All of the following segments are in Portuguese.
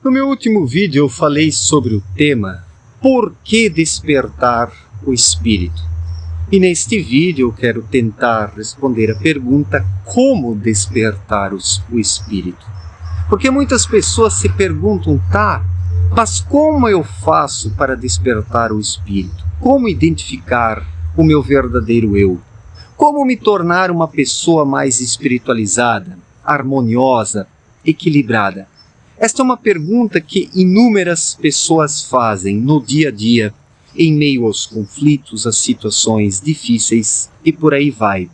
No meu último vídeo eu falei sobre o tema Por que despertar o espírito? E neste vídeo eu quero tentar responder a pergunta como despertar o espírito. Porque muitas pessoas se perguntam, mas como eu faço para despertar o espírito? Como identificar o meu verdadeiro eu? Como me tornar uma pessoa mais espiritualizada, harmoniosa, equilibrada? Esta é uma pergunta que inúmeras pessoas fazem no dia a dia, em meio aos conflitos, às situações difíceis e por aí vai.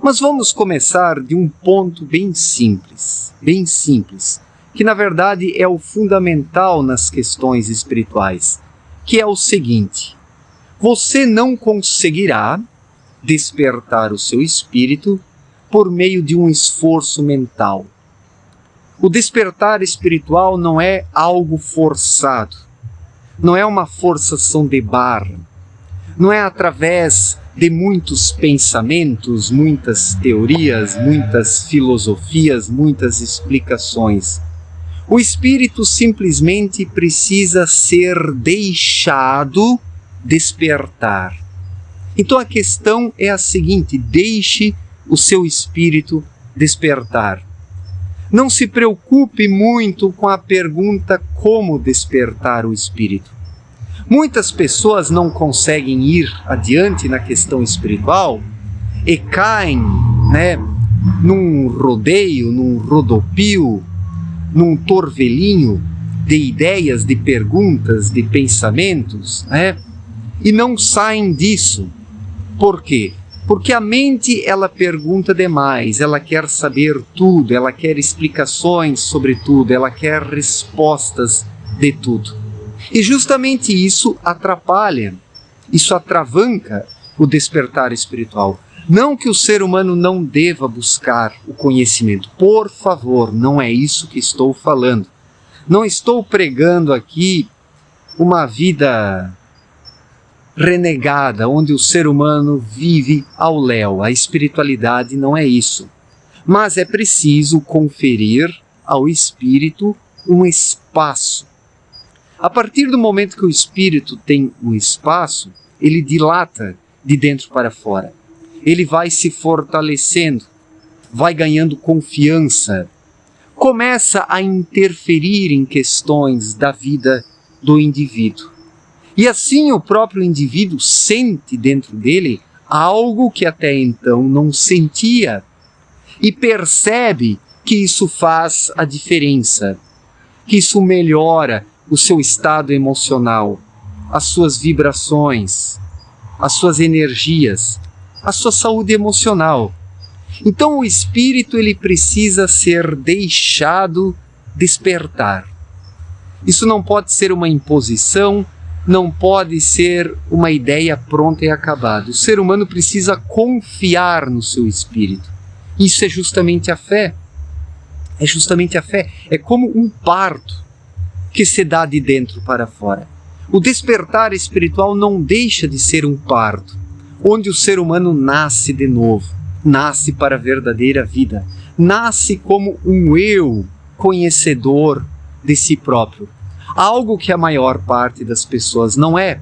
Mas vamos começar de um ponto bem simples, que na verdade é o fundamental nas questões espirituais, que é o seguinte: você não conseguirá despertar o seu espírito por meio de um esforço mental. O despertar espiritual não é algo forçado, não é uma forçação de barra, não é através de muitos pensamentos, muitas teorias, muitas filosofias, muitas explicações. O espírito simplesmente precisa ser deixado despertar. Então a questão é a seguinte: deixe o seu espírito despertar. Não se preocupe muito com a pergunta como despertar o espírito. Muitas pessoas não conseguem ir adiante na questão espiritual e caem, num rodeio, num rodopio, num torvelinho de ideias, de perguntas, de pensamentos, e não saem disso. Por quê? Porque a mente, ela pergunta demais, ela quer saber tudo, ela quer explicações sobre tudo, ela quer respostas de tudo. E justamente isso atrapalha, isso atravanca o despertar espiritual. Não que o ser humano não deva buscar o conhecimento, por favor, não é isso que estou falando. Não estou pregando aqui uma vida renegada, onde o ser humano vive ao léu. A espiritualidade não é isso. Mas é preciso conferir ao espírito um espaço. A partir do momento que o espírito tem um espaço, ele dilata de dentro para fora. Ele vai se fortalecendo, vai ganhando confiança, começa a interferir em questões da vida do indivíduo. E assim o próprio indivíduo sente dentro dele algo que até então não sentia e percebe que isso faz a diferença, que isso melhora o seu estado emocional, as suas vibrações, as suas energias, a sua saúde emocional. Então o espírito, ele precisa ser deixado despertar. Isso não pode ser uma imposição, não pode ser uma ideia pronta e acabada. O ser humano precisa confiar no seu espírito. Isso é justamente a fé. É justamente a fé. É como um parto que se dá de dentro para fora. O despertar espiritual não deixa de ser um parto, onde o ser humano nasce de novo, nasce para a verdadeira vida, nasce como um eu conhecedor de si próprio. Algo que a maior parte das pessoas não é,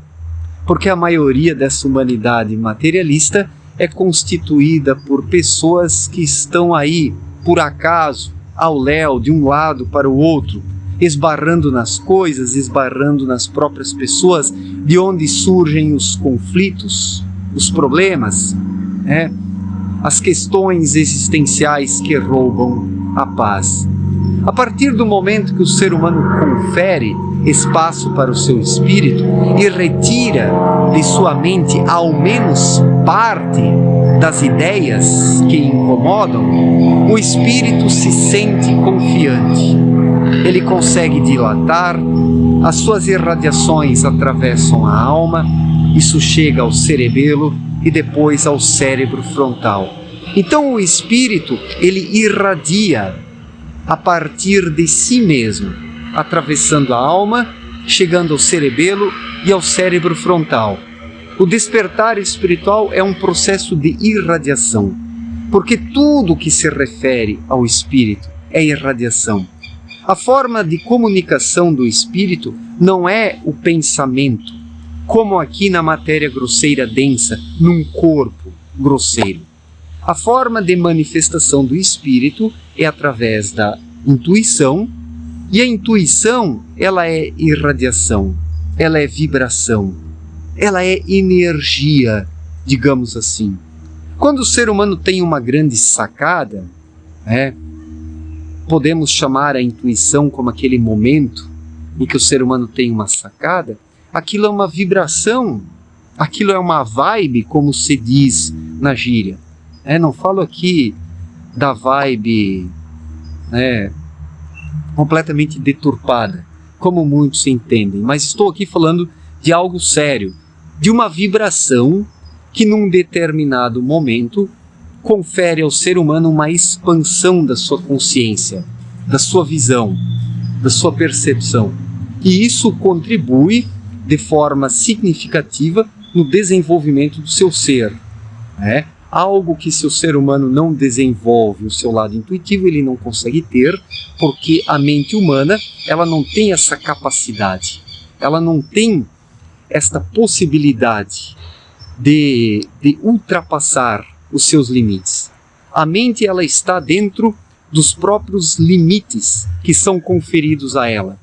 porque a maioria dessa humanidade materialista é constituída por pessoas que estão aí, por acaso, ao léu, de um lado para o outro, esbarrando nas coisas, esbarrando nas próprias pessoas, de onde surgem os conflitos, os problemas, as questões existenciais que roubam a paz. A partir do momento que o ser humano confere espaço para o seu espírito e retira de sua mente ao menos parte das ideias que incomodam, o espírito se sente confiante. Ele consegue dilatar, as suas irradiações atravessam a alma, isso chega ao cerebelo e depois ao cérebro frontal. Então o espírito, ele irradia a partir de si mesmo, atravessando a alma, chegando ao cerebelo e ao cérebro frontal. O despertar espiritual é um processo de irradiação, porque tudo que se refere ao espírito é irradiação. A forma de comunicação do espírito não é o pensamento, como aqui na matéria grosseira densa, num corpo grosseiro. A forma de manifestação do espírito é através da intuição, e a intuição, ela é irradiação, ela é vibração, ela é energia, digamos assim. Quando o ser humano tem uma grande sacada, podemos chamar a intuição como aquele momento em que o ser humano tem uma sacada, aquilo é uma vibração, aquilo é uma vibe, como se diz na gíria. Não falo aqui da vibe completamente deturpada, como muitos entendem, mas estou aqui falando de algo sério, de uma vibração que num determinado momento confere ao ser humano uma expansão da sua consciência, da sua visão, da sua percepção. E isso contribui de forma significativa no desenvolvimento do seu ser. Algo que se o ser humano não desenvolve o seu lado intuitivo, ele não consegue ter, porque a mente humana, ela não tem essa capacidade, ela não tem esta possibilidade de ultrapassar os seus limites. A mente, ela está dentro dos próprios limites que são conferidos a ela,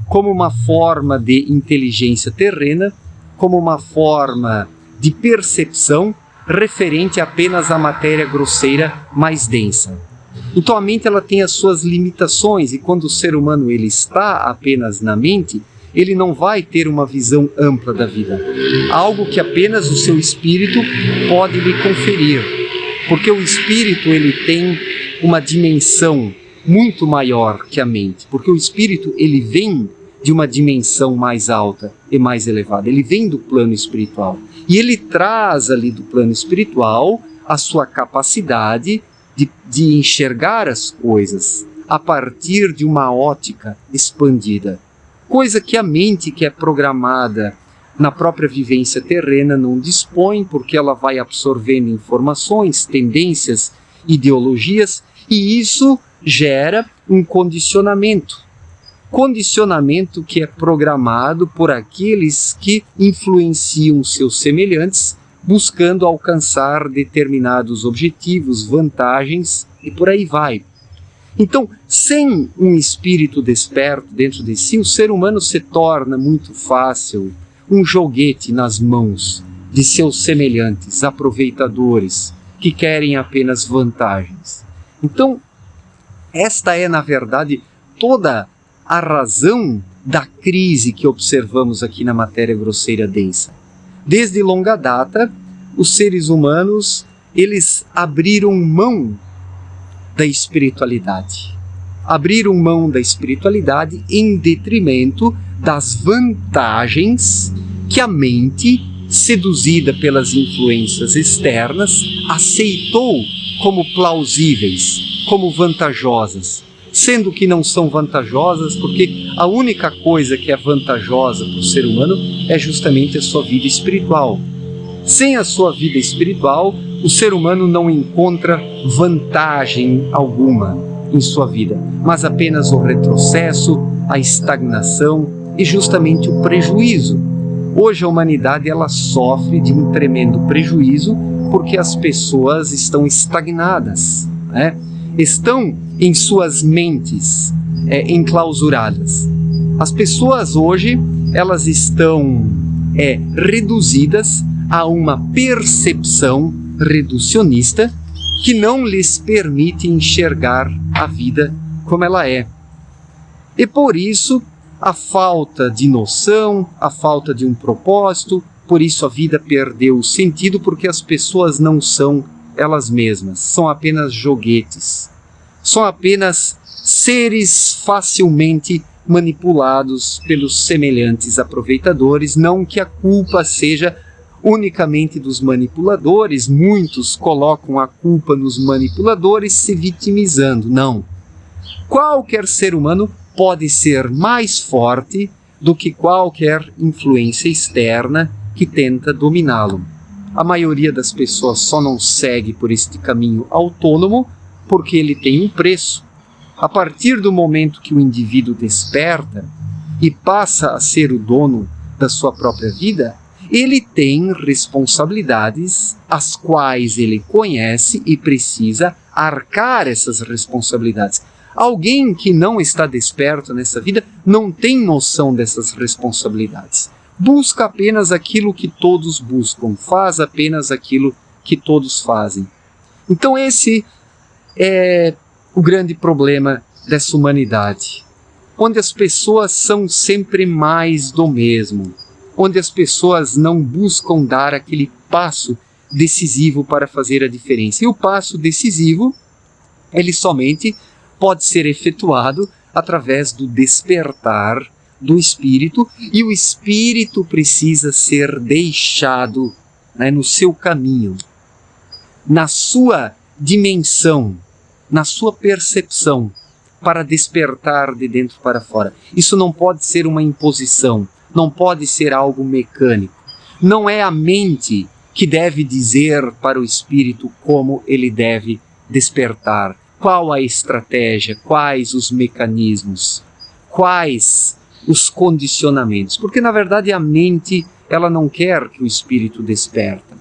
como uma forma de inteligência terrena, como uma forma de percepção referente apenas à matéria grosseira mais densa. Então a mente, ela tem as suas limitações, e quando o ser humano ele está apenas na mente, ele não vai ter uma visão ampla da vida, algo que apenas o seu espírito pode lhe conferir, porque o espírito ele tem uma dimensão muito maior que a mente, porque o espírito ele vem de uma dimensão mais alta e mais elevada, ele vem do plano espiritual, e ele traz ali do plano espiritual a sua capacidade de enxergar as coisas a partir de uma ótica expandida, coisa que a mente que é programada na própria vivência terrena não dispõe, porque ela vai absorvendo informações, tendências, ideologias, e isso gera um condicionamento que é programado por aqueles que influenciam seus semelhantes, buscando alcançar determinados objetivos, vantagens, e por aí vai. Então, sem um espírito desperto dentro de si, o ser humano se torna muito fácil um joguete nas mãos de seus semelhantes, aproveitadores, que querem apenas vantagens. Então, esta é, na verdade, toda a razão da crise que observamos aqui na matéria grosseira densa. Desde longa data, os seres humanos, eles abriram mão da espiritualidade. Abriram mão da espiritualidade em detrimento das vantagens que a mente, seduzida pelas influências externas, aceitou como plausíveis, como vantajosas, sendo que não são vantajosas, porque a única coisa que é vantajosa para o ser humano é justamente a sua vida espiritual. Sem a sua vida espiritual, o ser humano não encontra vantagem alguma em sua vida, mas apenas o retrocesso, a estagnação e justamente o prejuízo. Hoje a humanidade ela sofre de um tremendo prejuízo porque as pessoas estão estagnadas, estão em suas mentes enclausuradas. As pessoas hoje elas estão reduzidas a uma percepção reducionista que não lhes permite enxergar a vida como ela é. E por isso a falta de noção, a falta de um propósito, por isso a vida perdeu o sentido, porque as pessoas não são elas mesmas, são apenas joguetes, são apenas seres facilmente manipulados pelos semelhantes aproveitadores. Não que a culpa seja unicamente dos manipuladores, muitos colocam a culpa nos manipuladores se vitimizando, não. Qualquer ser humano pode ser mais forte do que qualquer influência externa que tenta dominá-lo. A maioria das pessoas só não segue por este caminho autônomo porque ele tem um preço. A partir do momento que o indivíduo desperta e passa a ser o dono da sua própria vida, ele tem responsabilidades as quais ele conhece e precisa arcar essas responsabilidades. Alguém que não está desperto nessa vida não tem noção dessas responsabilidades. Busca apenas aquilo que todos buscam, faz apenas aquilo que todos fazem. Então esse é o grande problema dessa humanidade, onde as pessoas são sempre mais do mesmo, onde as pessoas não buscam dar aquele passo decisivo para fazer a diferença. E o passo decisivo, ele somente pode ser efetuado através do despertar do espírito, e o espírito precisa ser deixado, né, no seu caminho, na sua dimensão, na sua percepção, para despertar de dentro para fora. Isso não pode ser uma imposição, não pode ser algo mecânico. Não é a mente que deve dizer para o espírito como ele deve despertar, qual a estratégia, quais os mecanismos, quais os condicionamentos. Porque, na verdade, a mente, ela não quer que o espírito desperta.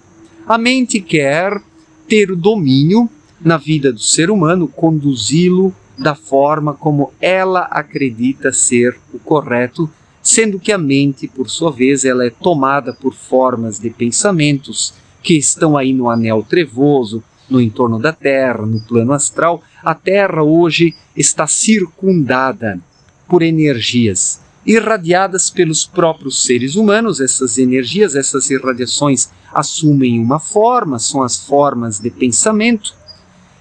A mente quer ter o domínio na vida do ser humano, conduzi-lo da forma como ela acredita ser o correto, sendo que a mente, por sua vez, ela é tomada por formas de pensamentos que estão aí no anel trevoso, no entorno da Terra, no plano astral. A Terra hoje está circundada por energias irradiadas pelos próprios seres humanos. Essas energias, essas irradiações assumem uma forma, são as formas de pensamento,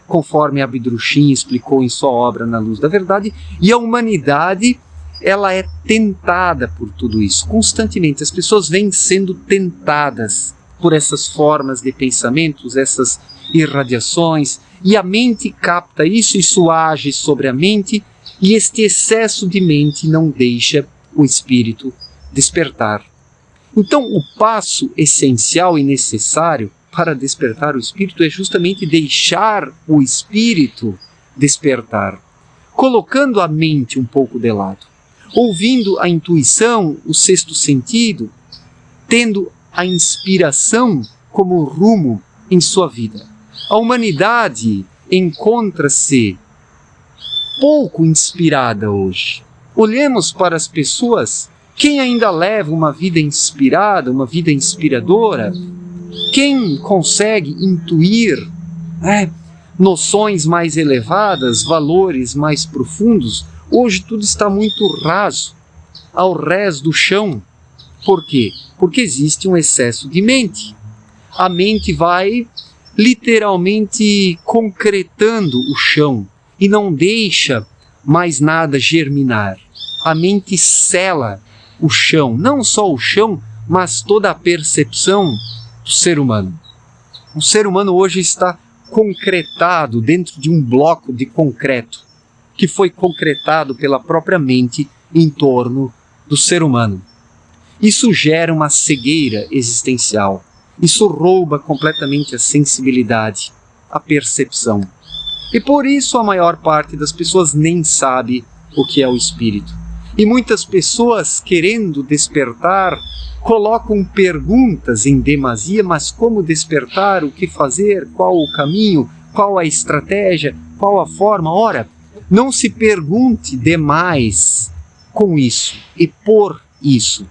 conforme Abdrushim explicou em sua obra Na Luz da Verdade, e a humanidade, ela é tentada por tudo isso, constantemente. As pessoas vêm sendo tentadas por essas formas de pensamentos, essas irradiações, e a mente capta isso, isso age sobre a mente, e este excesso de mente não deixa o espírito despertar. Então, o passo essencial e necessário para despertar o espírito é justamente deixar o espírito despertar, colocando a mente um pouco de lado, ouvindo a intuição, o sexto sentido, tendo a inspiração como rumo em sua vida. A humanidade encontra-se pouco inspirada hoje. Olhemos para as pessoas, quem ainda leva uma vida inspirada, uma vida inspiradora, quem consegue intuir noções mais elevadas, valores mais profundos. Hoje tudo está muito raso, ao rés do chão. Por quê? Porque existe um excesso de mente. A mente vai literalmente concretando o chão e não deixa mais nada germinar. A mente sela o chão, não só o chão, mas toda a percepção do ser humano. O ser humano hoje está concretado dentro de um bloco de concreto, que foi concretado pela própria mente em torno do ser humano. Isso gera uma cegueira existencial. Isso rouba completamente a sensibilidade, a percepção. E por isso a maior parte das pessoas nem sabe o que é o espírito. E muitas pessoas, querendo despertar, colocam perguntas em demasia, mas como despertar, o que fazer, qual o caminho, qual a estratégia, qual a forma? Ora, não se pergunte demais com isso e por isso.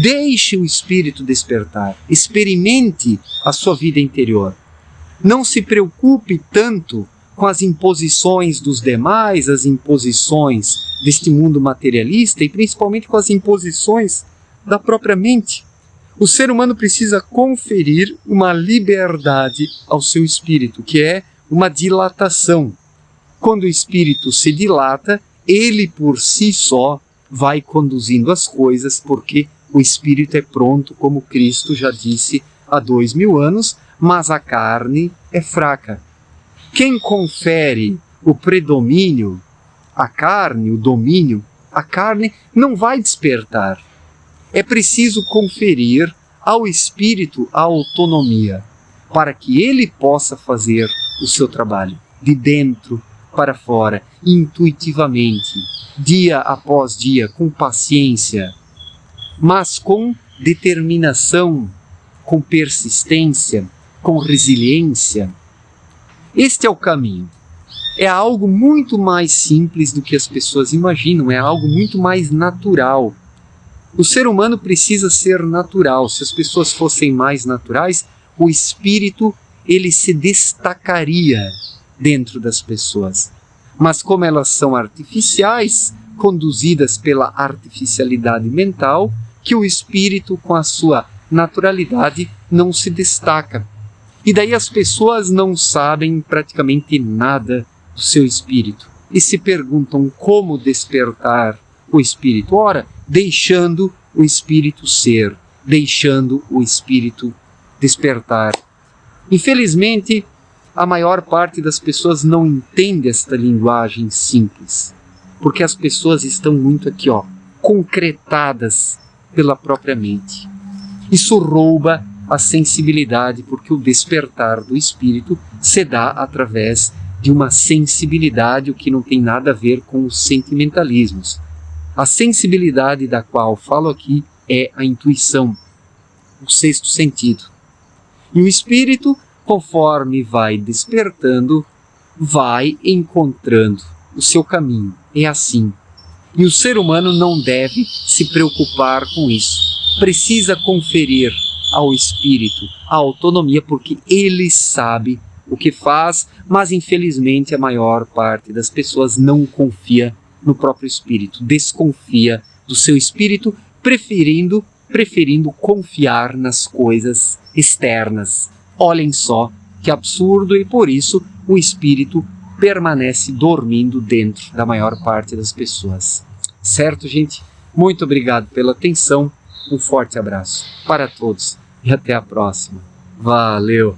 Deixe o espírito despertar, experimente a sua vida interior. Não se preocupe tanto com as imposições dos demais, as imposições deste mundo materialista e principalmente com as imposições da própria mente. O ser humano precisa conferir uma liberdade ao seu espírito, que é uma dilatação. Quando o espírito se dilata, ele por si só vai conduzindo as coisas, porque o espírito é pronto, como Cristo já disse há 2000 anos, mas a carne é fraca. Quem confere o predomínio, a carne, o domínio, a carne não vai despertar. É preciso conferir ao espírito a autonomia, para que ele possa fazer o seu trabalho de dentro para fora, intuitivamente, dia após dia, com paciência, mas com determinação, com persistência, com resiliência. Este é o caminho. É algo muito mais simples do que as pessoas imaginam, é algo muito mais natural. O ser humano precisa ser natural. Se as pessoas fossem mais naturais, o espírito ele se destacaria dentro das pessoas. Mas como elas são artificiais, conduzidas pela artificialidade mental, que o espírito com a sua naturalidade não se destaca. E daí as pessoas não sabem praticamente nada do seu espírito e se perguntam como despertar o espírito. Ora, deixando o espírito ser, deixando o espírito despertar. Infelizmente, a maior parte das pessoas não entende esta linguagem simples, porque as pessoas estão muito aqui, concretadas pela própria mente. Isso rouba a sensibilidade, porque o despertar do espírito se dá através de uma sensibilidade, o que não tem nada a ver com os sentimentalismos. A sensibilidade da qual falo aqui é a intuição, o sexto sentido. E o espírito, conforme vai despertando, vai encontrando o seu caminho. É assim. E o ser humano não deve se preocupar com isso. Precisa conferir ao espírito a autonomia, porque ele sabe o que faz, mas infelizmente a maior parte das pessoas não confia no próprio espírito, desconfia do seu espírito, preferindo confiar nas coisas externas. Olhem só que absurdo, e por isso o espírito permanece dormindo dentro da maior parte das pessoas. Certo, gente? Muito obrigado pela atenção, um forte abraço para todos e até a próxima. Valeu!